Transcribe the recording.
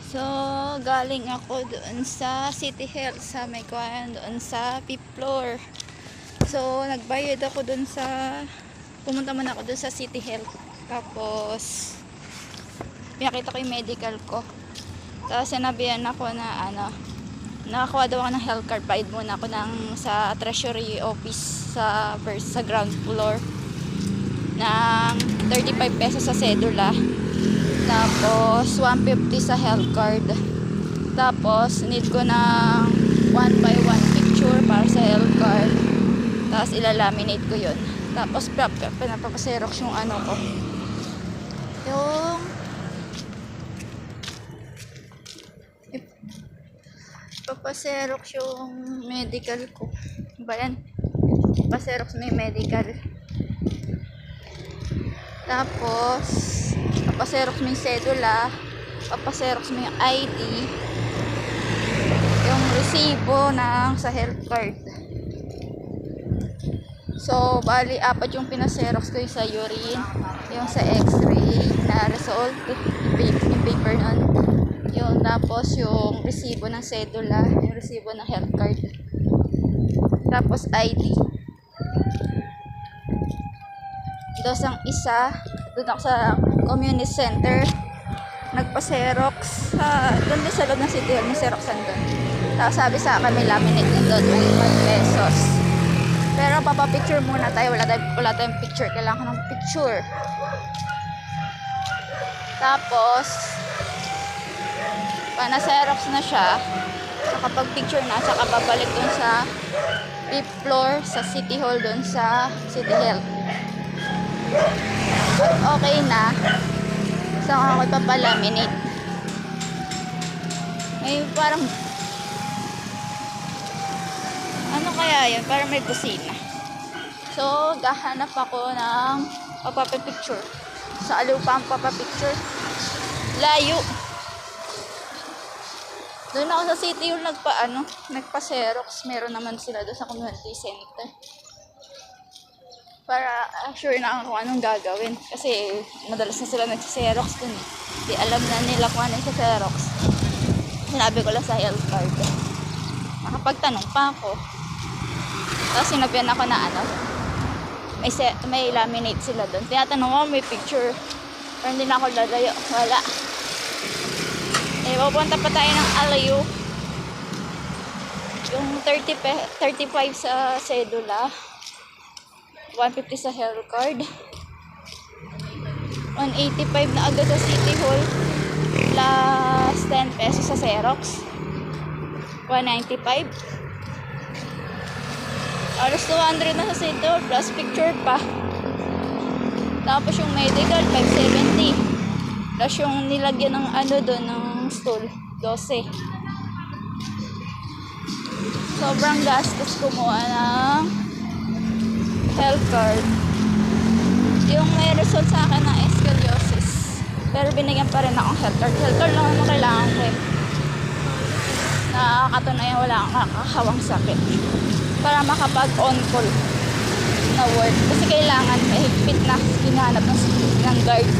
So, galing ako doon sa City Health sa may kuwan, doon sa 5th floor. So, nagbayad ako doon sa pumunta muna ako doon sa City Health. Tapos pinakita ko yung medical ko. Tapos sinabihan ako na nakakuha daw ako ng health card. Bayad muna ako sa treasury office sa ground floor ng 35 pesos sa sedula. Tapos 150 sa health card. Tapos need ko ng 1 by 1 picture para sa health card. Tapos ilalaminate ko yun. Tapos pinapapaserox yung ko. Yung papaserox yung medical ko. Ba yan? Papaserox may medical. Tapos papaserox mo yung sedula, papaserox mo yung ID, yung resibo sa health card. So, bali, 4 yung pinaserox ko, yung sa urine, yung sa x-ray na result, yung paper nun, yung tapos yung resibo ng sedula, yung resibo ng health card, tapos ID. Tapos ang isa, doon ako sa community center, nagpa-xerox doon din sa loob ng City Hall, may xeroxan doon. Tapos sabi sa akin, may laminate din doon, 25 pesos. Pero papapicture muna tayo, wala tayong picture, kailangan ko ng picture. Tapos na-xerox na siya, nakapag-picture na, saka babalik doon sa 5th floor sa City Hall, doon sa City Health. Okay na. So, ako ipapalaminate. May parang ano kaya yun? Parang may kusina. So, gahanap ako ng papapicture. Sa aliw pa ang papapicture. Layo. Doon ako sa City yung nagpa-xerox. Meron naman sila doon sa community center. Para sure na ako anong gagawin. Kasi madalas na sila nagsa-xerox dun. Di alam na nila kung ano yung xerox. Sinabi ko lang sa health card. Nakapagtanong pa ako. Tapos sinabihan ako na may laminate sila dun. Tinatanong ko may picture. Pero hindi na ako lalayo. Wala. Pupunta pa tayo ng alayo. Yung 35 sa sedula. 150 sa health card, 185 na agad sa City Hall, plus 10 pesos sa xerox, 195, alas 200 na sa City Hall, plus picture pa. Tapos yung medical 570, plus yung nilagyan ng doon ng stool 12. Sobrang gastos kumuha ng health card. Yung may result sa akin ng scoliosis, pero binigyan pa rin akong health card. Health card lang naman kailangan ko nakakatunayan wala akong kakahawang sakit para makapag on call na work, kasi kailangan may higpit na hinahanap ng guard.